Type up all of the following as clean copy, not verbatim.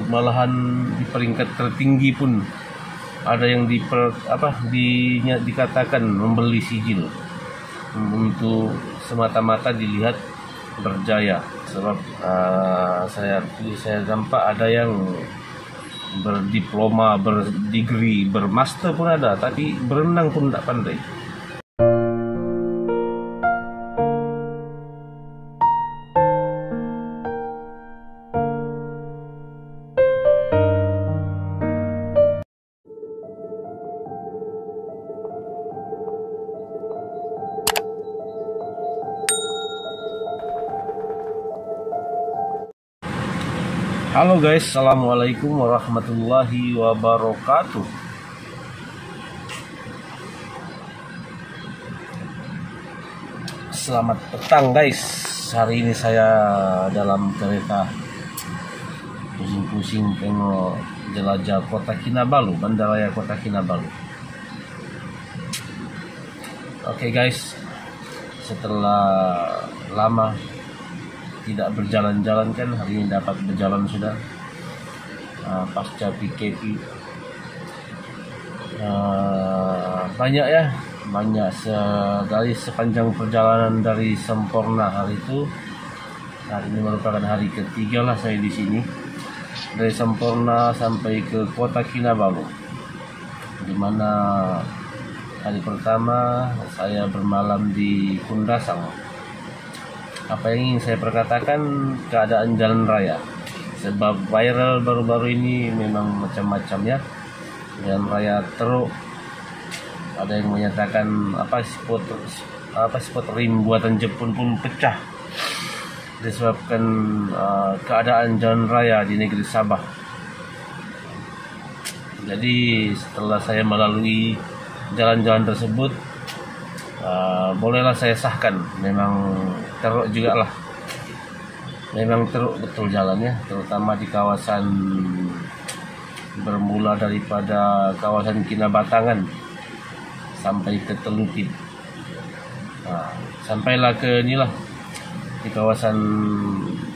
malahan di peringkat tertinggi pun ada yang dikatakan membeli sijil untuk semata-mata dilihat berjaya. Sebab saya nampak ada yang berdiploma, berdegree, bermaster pun ada, tapi berenang pun tak pandai. Halo guys, assalamualaikum warahmatullahi wabarakatuh. Selamat petang guys. Hari ini saya dalam kereta pusing-pusing tengok jelajah Kota Kinabalu, Bandaraya Kota Kinabalu. Oke guys, setelah lama tidak berjalan-jalan kan, hari ini dapat berjalan sudah pasca PKP. Banyak dari sepanjang perjalanan dari Semporna hari ini merupakan hari ketiga lah saya di sini, dari Semporna sampai ke Kota Kinabalu, di mana hari pertama saya bermalam di Kundasang. Apa yang ingin saya perkatakan, keadaan jalan raya, sebab viral baru-baru ini memang macam-macam ya. Jalan raya teruk, ada yang menyatakan spot rim buatan Jepun pun pecah disebabkan keadaan jalan raya di negeri Sabah. Jadi setelah saya melalui jalan-jalan tersebut, bolehlah saya sahkan memang teruk juga lah. Memang teruk betul jalannya, terutama di kawasan bermula daripada kawasan Kinabatangan sampai ke Telukit. Sampailah ke inilah di kawasan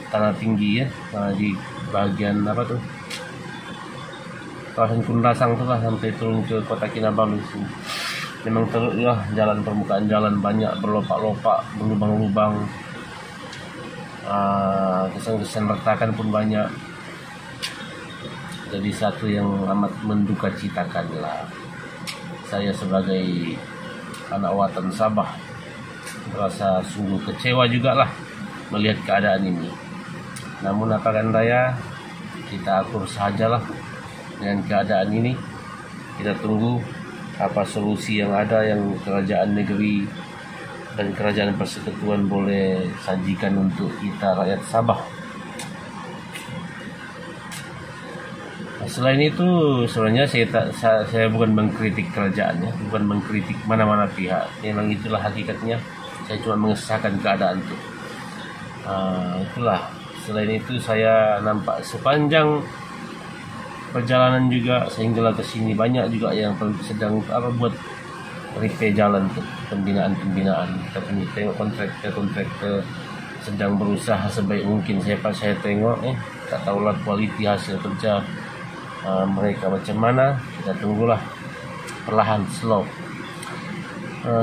Tanah Tinggi ya, di bagian kawasan Kundasang tuh lah, sampai turun ke Kota Kinabalu. Memang teruk lah jalan, permukaan jalan banyak berlopak-lopak, berlubang-lubang, kesan-kesan retakan pun banyak. Jadi satu yang amat menduka citakan lah. Saya sebagai anak watan Sabah merasa sungguh kecewa juga lah melihat keadaan ini. Namun apakan daya, kita akur sajalah dengan keadaan ini. Kita tunggu apa solusi yang ada, yang kerajaan negeri dan kerajaan persekutuan boleh sajikan untuk kita rakyat Sabah. Selain itu, sebenarnya saya bukan mengkritik kerajaan ya, bukan mengkritik mana-mana pihak. Memang itulah hakikatnya. Saya cuma mengesahkan keadaan itu. Itulah. Selain itu, saya nampak sepanjang perjalanan juga sehingga ke sini banyak juga yang sedang buat repair jalan tuh, pembinaan. Kita punya tengok kontraktor sedang berusaha sebaik mungkin. Saya tengok tak tahulah kualiti hasil kerja mereka macam mana. Kita tunggulah perlahan, slow.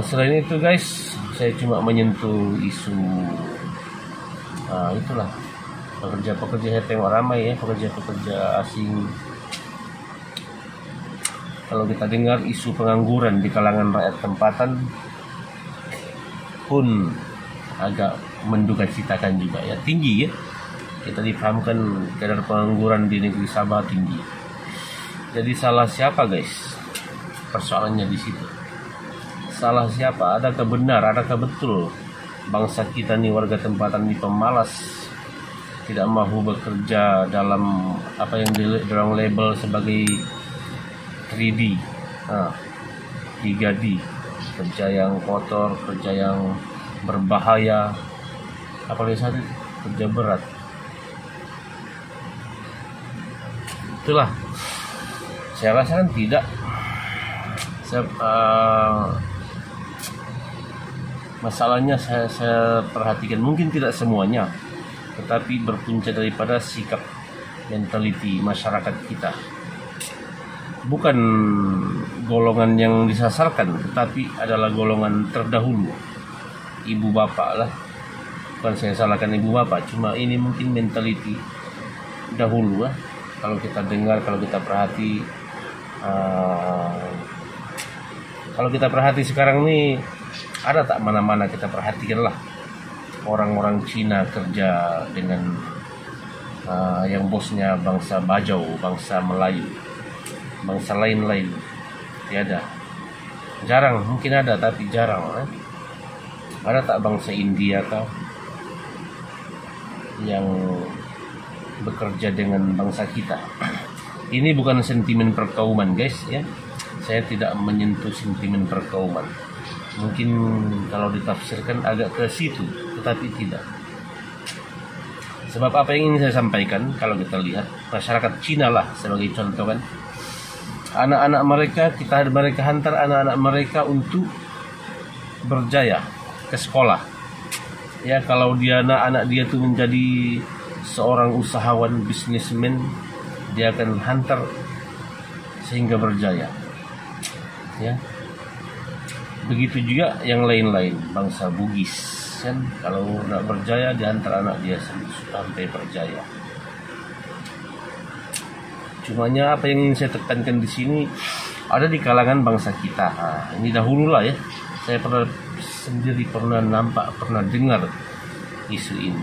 Selain itu guys, saya cuma menyentuh isu itulah pekerja-pekerja. Saya tengok ramai ya pekerja-pekerja asing. Kalau kita dengar isu pengangguran di kalangan rakyat tempatan pun agak menduka citakan juga ya, tinggi ya. Kita dipahamkan kadar pengangguran di negeri Sabah tinggi. Jadi salah siapa guys? Persoalannya di situ. Salah siapa? Adakah benar? Adakah betul bangsa kita nih, warga tempatan ini pemalas, tidak mahu bekerja dalam apa yang diorang label sebagai 3D, 3D, kerja yang kotor, kerja yang berbahaya, apalagi satu kerja berat. Itulah, saya rasakan tidak. Masalahnya saya perhatikan, mungkin tidak semuanya, tetapi berpunca daripada sikap mentaliti masyarakat kita. Bukan golongan yang disasarkan, tetapi adalah golongan terdahulu, ibu bapak lah. Bukan saya salahkan ibu bapak, cuma ini mungkin mentaliti dahulu lah. Kalau kita dengar, kalau kita perhati sekarang nih, ada tak mana-mana kita perhatikan lah orang-orang Cina kerja dengan yang bosnya bangsa Bajau, bangsa Melayu, bangsa lain-lain. Tiada, jarang, mungkin ada tapi jarang. Ada tak bangsa India kah yang bekerja dengan bangsa kita? Ini bukan sentimen perkauman guys ya, saya tidak menyentuh sentimen perkauman. Mungkin kalau ditafsirkan agak ke situ, tetapi tidak. Sebab apa yang ingin saya sampaikan, kalau kita lihat masyarakat Cina lah sebagai contoh kan, anak-anak mereka hantar anak-anak mereka untuk berjaya ke sekolah. Ya, kalau anak dia tuh menjadi seorang usahawan, bisnismen, dia akan hantar sehingga berjaya. Ya, begitu juga yang lain-lain, bangsa Bugis kan, kalau tidak berjaya diantar anak dia sampai berjaya. Cumanya apa yang ingin saya tekankan di sini, ada di kalangan bangsa kita. Ini dahulu lah ya, saya sendiri pernah dengar isu ini.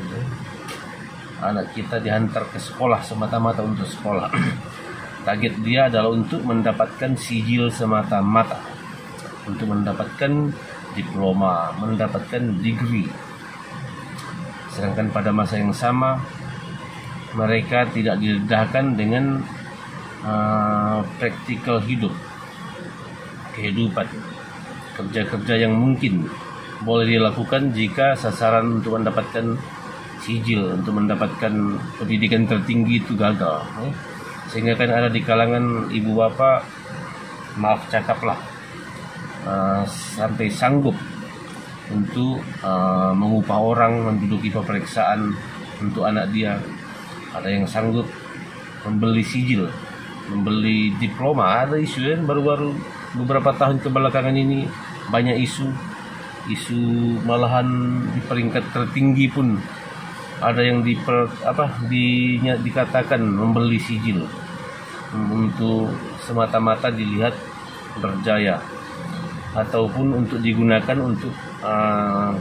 Anak kita dihantar ke sekolah semata-mata untuk sekolah. Target dia adalah untuk mendapatkan sijil semata-mata, untuk mendapatkan diploma, mendapatkan degree. Sedangkan pada masa yang sama mereka tidak didedahkan dengan praktikal kehidupan, kerja-kerja yang mungkin boleh dilakukan jika sasaran untuk mendapatkan sijil, untuk mendapatkan pendidikan tertinggi itu gagal. Sehingga kan ada di kalangan ibu bapak, maaf cakaplah, sampai sanggup untuk mengupah orang menduduki pemeriksaan untuk anak dia. Ada yang sanggup membeli sijil, membeli diploma. Ada isu kan, baru-baru beberapa tahun kebelakangan ini banyak isu malahan di peringkat tertinggi pun ada yang dikatakan membeli sijil untuk semata-mata dilihat berjaya, ataupun untuk digunakan untuk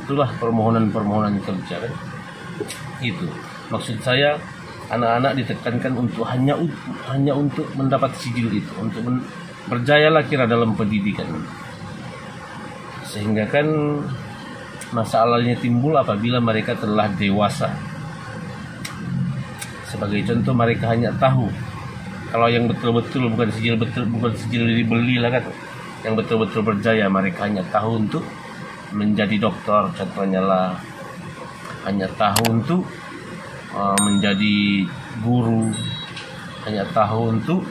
itulah permohonan kerja kan. Itu maksud saya, anak-anak ditekankan untuk hanya untuk mendapat sijil itu, untuk berjayalah kira dalam pendidikan. Sehingga kan masalahnya timbul apabila mereka telah dewasa. Sebagai contoh, mereka hanya tahu, kalau yang betul-betul bukan sijil dibeli lah kan, yang betul-betul berjaya, mereka hanya tahu untuk menjadi dokter contohnya lah, hanya tahu untuk menjadi guru, hanya tahu untuk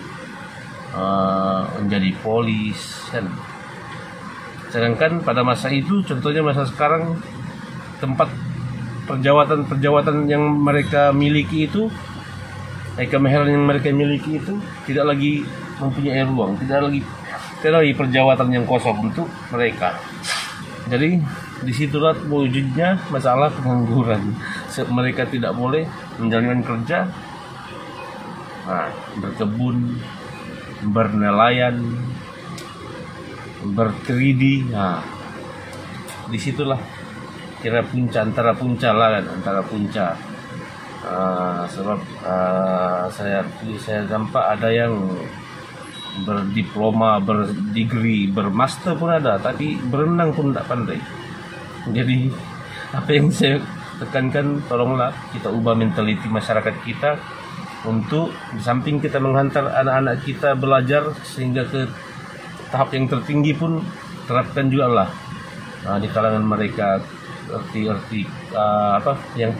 menjadi polis kan. Sedangkan pada masa itu, contohnya masa sekarang, tempat perjawatan yang mereka miliki itu, kemahiran yang mereka miliki itu tidak lagi mempunyai ruang, tidak lagi perjawatan yang kosong untuk mereka. Jadi disitulah wujudnya masalah pengangguran. Mereka tidak boleh menjalankan kerja, berkebun, bernelayan, ber-3D. Disitulah kira antara punca sebab saya nampak ada yang berdiploma, berdegree, bermaster pun ada, tapi berenang pun tidak pandai. Jadi apa yang saya tekankan, tolonglah kita ubah mentaliti masyarakat kita, untuk di samping kita menghantar anak-anak kita belajar sehingga ke tahap yang tertinggi pun, terapkan juga lah di kalangan mereka arti yang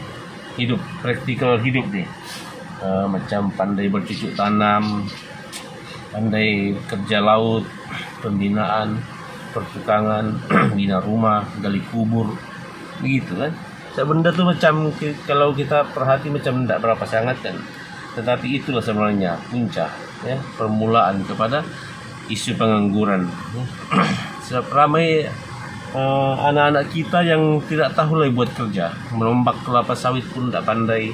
hidup, praktikal hidup nih, macam pandai bercocok tanam, pandai kerja laut, pembinaan, pertukangan, bina rumah, gali kubur, begitu kan. Benda tuh macam kalau kita perhati macam tidak berapa sangat kan, Tetapi itulah sebenarnya puncak ya, permulaan kepada isu pengangguran. Sebab ramai anak-anak kita yang tidak tahu lagi buat kerja, merombak kelapa sawit pun tidak pandai,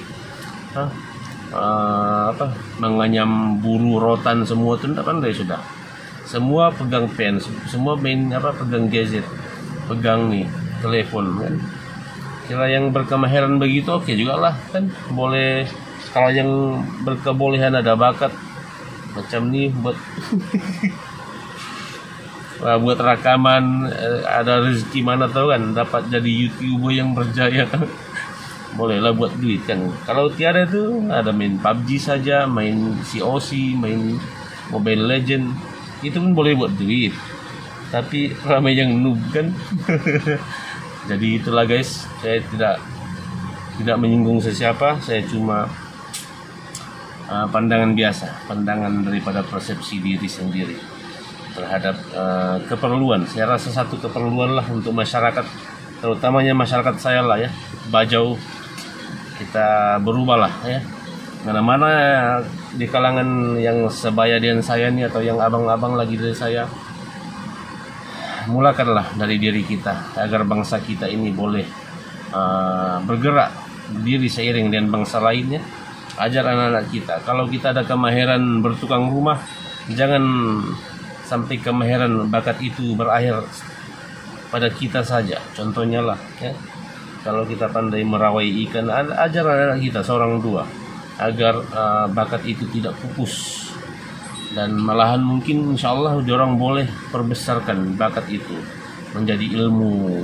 menganyam buru rotan semua itu tidak pandai sudah. Semua pegang pen, semua main pegang gadget, pegang nih telepon kan. Kira yang berkemahiran begitu oke juga lah kan, boleh. Kalau yang berkebolehan ada bakat macam nih buat buat rekaman, ada rezeki mana tahu kan, dapat jadi YouTuber yang berjaya kan. Bolehlah buat duit kan. Kalau tiada itu ada main PUBG saja, main COC, main Mobile Legend, itu pun boleh buat duit. Tapi ramai yang noob kan. Jadi itulah guys, saya tidak menyinggung sesiapa, saya cuma pandangan biasa, pandangan daripada persepsi diri sendiri terhadap keperluan. Saya rasa satu keperluan lah untuk masyarakat, terutamanya masyarakat saya lah ya, Bajau, kita berubah lah ya. Mana-mana di kalangan yang sebaya dengan saya nih, atau yang abang-abang lagi dari saya, mulakanlah dari diri kita agar bangsa kita ini boleh bergerak berdiri seiring dengan bangsa lainnya. Ajar anak-anak kita, kalau kita ada kemahiran bertukang rumah, jangan sampai kemahiran bakat itu berakhir pada kita saja. Contohnya lah ya, kalau kita pandai merawai ikan, ajar anak-anak kita seorang dua agar bakat itu tidak pupus, dan malahan mungkin insya Allah orang boleh perbesarkan bakat itu menjadi ilmu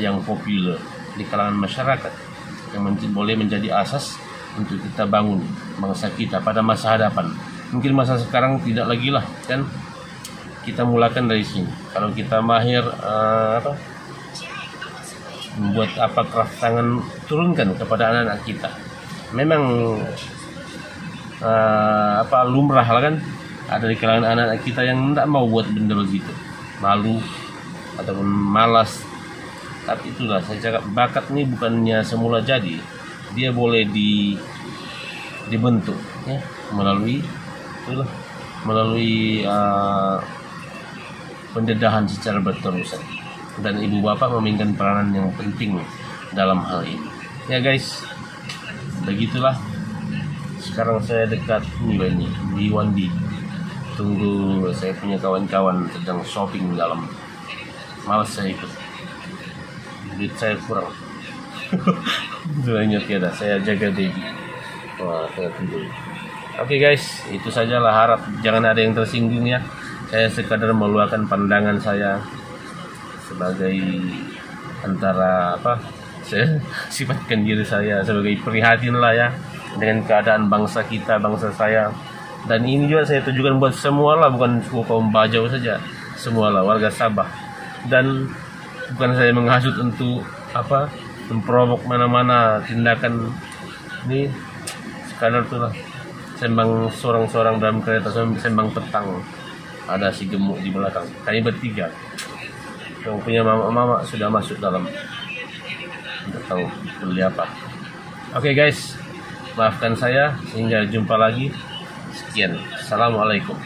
yang populer di kalangan masyarakat, yang boleh menjadi asas untuk kita bangun bangsa kita pada masa hadapan. Mungkin masa sekarang tidak lagi lah kan, kita mulakan dari sini. Kalau kita mahir membuat craft tangan, turunkan kepada anak-anak kita. Memang lumrah lah kan, ada di kalangan anak-anak kita yang tidak mau buat benda begitu, malu ataupun malas. Tapi itulah saya cakap, bakat ini bukannya semula jadi, dia boleh dibentuk ya, melalui pendedahan secara berterusan, dan ibu bapak memainkan peranan yang penting dalam hal ini ya guys. Begitulah, sekarang saya dekat ini di Wandi, tunggu saya punya kawan-kawan sedang shopping dalam, malas saya ikut, duit saya kurang. Sebenarnya tiada, saya jaga baby. Wah, saya tunggu. Oke guys, itu sajalah, harap jangan ada yang tersinggung ya. Saya sekadar meluahkan pandangan saya sebagai antara saya sifatkan diri saya sebagai prihatin lah ya dengan keadaan bangsa kita, bangsa saya. Dan ini juga saya tujukan buat semua lah, bukan kaum Bajau saja, semua lah warga Sabah. Dan bukan saya menghasut untuk memprovok mana-mana tindakan ini, sekadar itulah sembang seorang-seorang dalam kereta, sembang petang, ada si gemuk di belakang, kami bertiga yang punya mama sudah masuk dalam, tidak tahu beli apa. Oke guys, maafkan saya, hingga jumpa lagi, sekian, assalamualaikum.